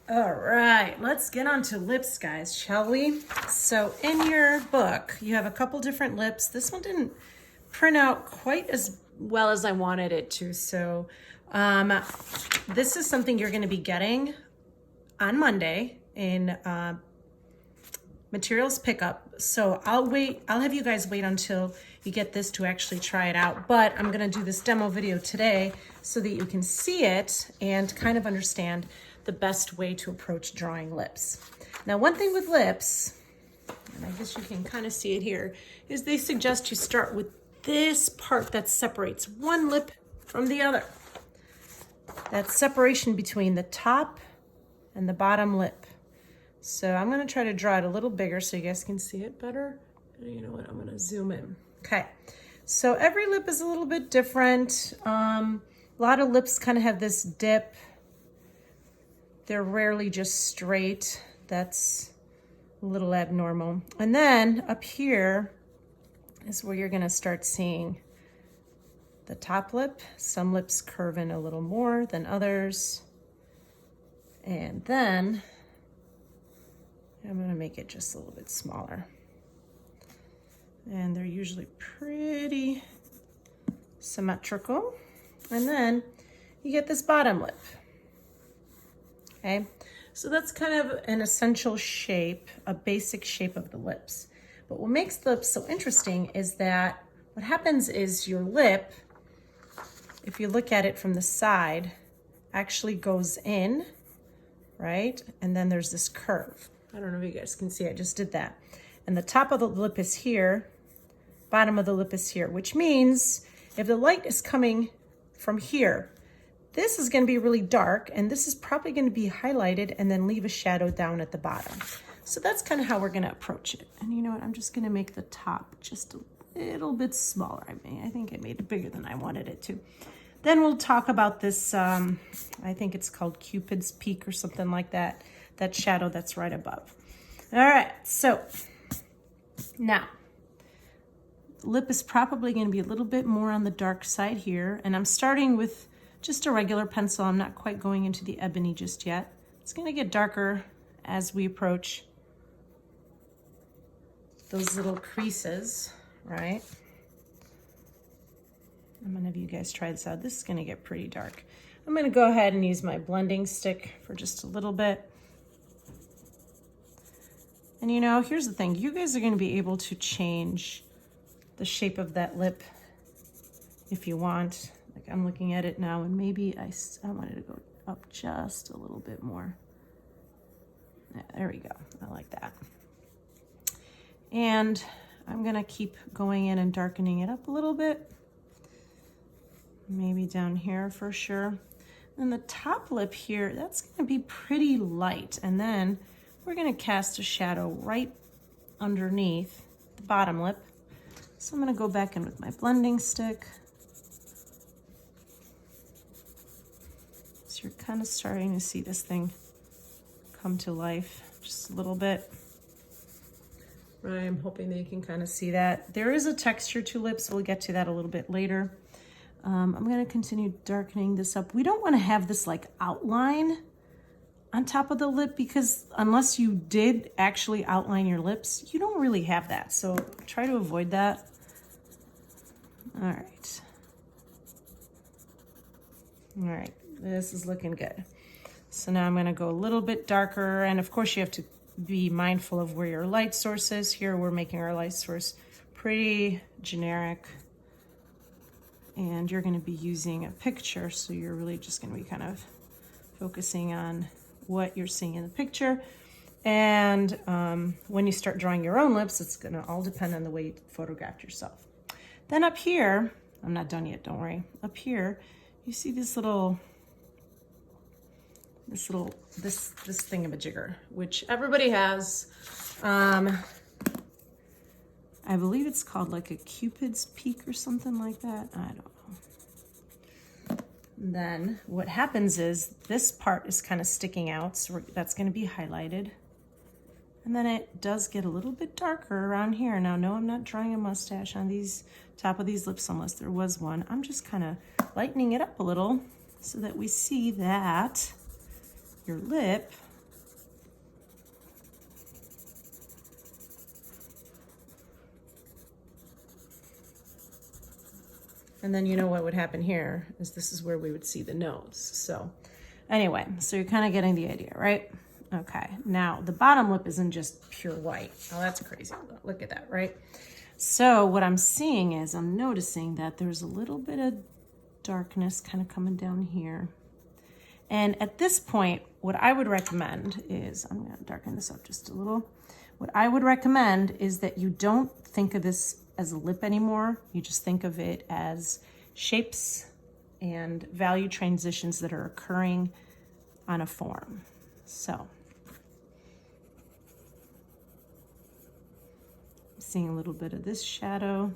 All right, let's get on to lips, guys, shall we? So in your book, you have a couple different lips. This one didn't print out quite as well as I wanted it to. So this is something you're gonna be getting on Monday in materials pickup. So I'll have you guys wait until you get this to actually try it out. But I'm gonna do this demo video today so that you can see it and kind of understand the best way to approach drawing lips. Now, one thing with lips, and I guess you can kind of see it here, is they suggest you start with this part that separates one lip from the other. That separation between the top and the bottom lip. So I'm gonna try to draw it a little bigger so you guys can see it better. You know what, I'm gonna zoom in. Okay, so every lip is a little bit different. A lot of lips kind of have this dip. They're rarely just straight. That's a little abnormal. And then up here is where you're gonna start seeing the top lip. Some lips curve in a little more than others. And then I'm gonna make it just a little bit smaller. And they're usually pretty symmetrical. And then you get this bottom lip. Okay, so that's kind of an essential shape, a basic shape of the lips. But what makes the lips so interesting is that what happens is your lip, if you look at it from the side, actually goes in, right? And then there's this curve. I don't know if you guys can see, I just did that. And the top of the lip is here, bottom of the lip is here, which means if the light is coming from here, this is gonna be really dark, and this is probably gonna be highlighted and then leave a shadow down at the bottom. So that's kind of how we're gonna approach it. And you know what, I'm just gonna make the top just a little bit smaller. I think I made it bigger than I wanted it to. Then we'll talk about this, I think it's called Cupid's Peak or something like that, that shadow that's right above. All right, so now, the lip is probably gonna be a little bit more on the dark side here, and I'm starting with just a regular pencil. I'm not quite going into the ebony just yet. It's gonna get darker as we approach those little creases, right? I'm gonna have you guys try this out. This is gonna get pretty dark. I'm gonna go ahead and use my blending stick for just a little bit. And you know, here's the thing. You guys are gonna be able to change the shape of that lip if you want. Like I'm looking at it now, and maybe I wanted to go up just a little bit more. Yeah, there we go, I like that. And I'm gonna keep going in and darkening it up a little bit. Maybe down here for sure. And the top lip here, that's gonna be pretty light. And then we're gonna cast a shadow right underneath the bottom lip. So I'm gonna go back in with my blending stick. So you're kind of starting to see this thing come to life just a little bit. Right, I'm hoping that you can kind of see that. There is a texture to lips, we'll get to that a little bit later. I'm gonna continue darkening this up. We don't wanna have this like outline on top of the lip, because unless you did actually outline your lips, you don't really have that. So try to avoid that. All right. All right, this is looking good. So now I'm gonna go a little bit darker, and of course you have to be mindful of where your light source is. Here we're making our light source pretty generic, and you're gonna be using a picture, so you're really just gonna be kind of focusing on what you're seeing in the picture. And when you start drawing your own lips, it's gonna all depend on the way you photographed yourself. Then up here, I'm not done yet, don't worry. Up here, you see this thingamajigger, which everybody has. I believe it's called like a Cupid's Peak or something like that. I don't know. Then what happens is this part is kind of sticking out, so that's going to be highlighted. And then it does get a little bit darker around here. Now, no, I'm not drawing a mustache on these top of these lips unless there was one. I'm just kind of lightening it up a little so that we see that your lip And then you know what would happen here is this is where we would see the nose. So anyway, so you're kind of getting the idea, right? Okay, now the bottom lip isn't just pure white. Oh, that's crazy. Look at that, right? So what I'm seeing is I'm noticing that there's a little bit of darkness kind of coming down here. And at this point, what I would recommend is, I'm gonna darken this up just a little. What I would recommend is that you don't think of this as a lip anymore. You just think of it as shapes and value transitions that are occurring on a form. So, I'm seeing a little bit of this shadow,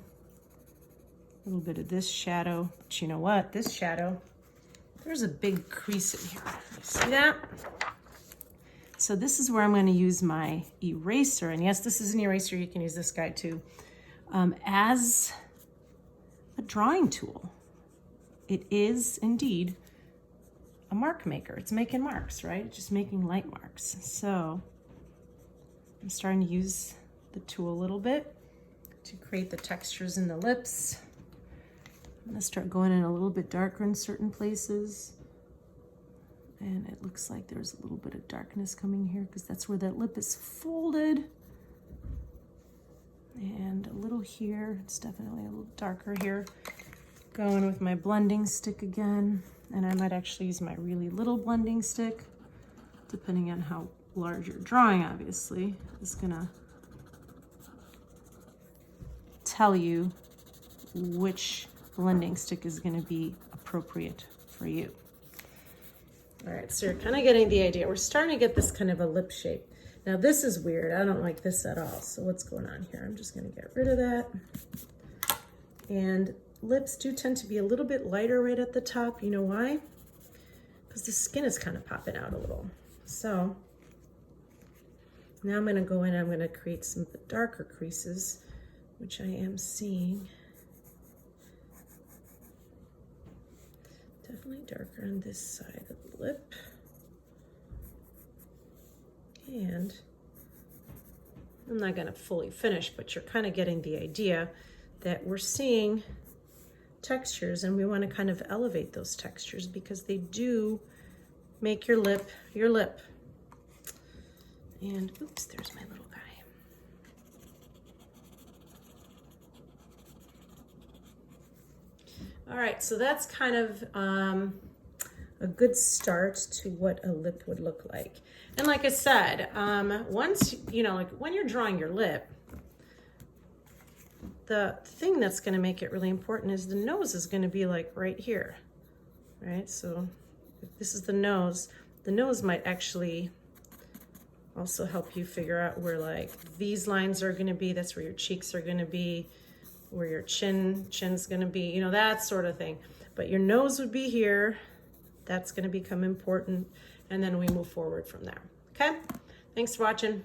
a little bit of this shadow, but you know what? This shadow, there's a big crease in here. You see that? So this is where I'm going to use my eraser, and yes, this is an eraser, you can use this guy too, as a drawing tool. It is indeed a mark maker. It's making marks, right? It's just making light marks. So I'm starting to use the tool a little bit to create the textures in the lips. I'm gonna start going in a little bit darker in certain places. And it looks like there's a little bit of darkness coming here because that's where that lip is folded. And a little here, it's definitely a little darker here. Going with my blending stick again. And I might actually use my really little blending stick, depending on how large you're drawing, obviously. It's gonna tell you which blending stick is gonna be appropriate for you. All right, so you're kind of getting the idea. We're starting to get this kind of a lip shape. Now this is weird. I don't like this at all. So what's going on here? I'm just going to get rid of that. And lips do tend to be a little bit lighter right at the top. You know why? Because the skin is kind of popping out a little. So now I'm going to go in and I'm going to create some of the darker creases, which I am seeing. Definitely darker on this side of the lip. And I'm not going to fully finish, but you're kind of getting the idea that we're seeing textures, and we want to kind of elevate those textures because they do make your lip your lip. And oops, there's my little guy. All right, so that's kind of a good start to what a lip would look like. And like I said, once, you know, like when you're drawing your lip, the thing that's going to make it really important is the nose is going to be like right here, right? So if this is the nose might actually also help you figure out where like these lines are going to be. That's where your cheeks are going to be, where your chin's going to be, you know, that sort of thing. But your nose would be here. That's going to become important. And then we move forward from there. Okay? Thanks for watching.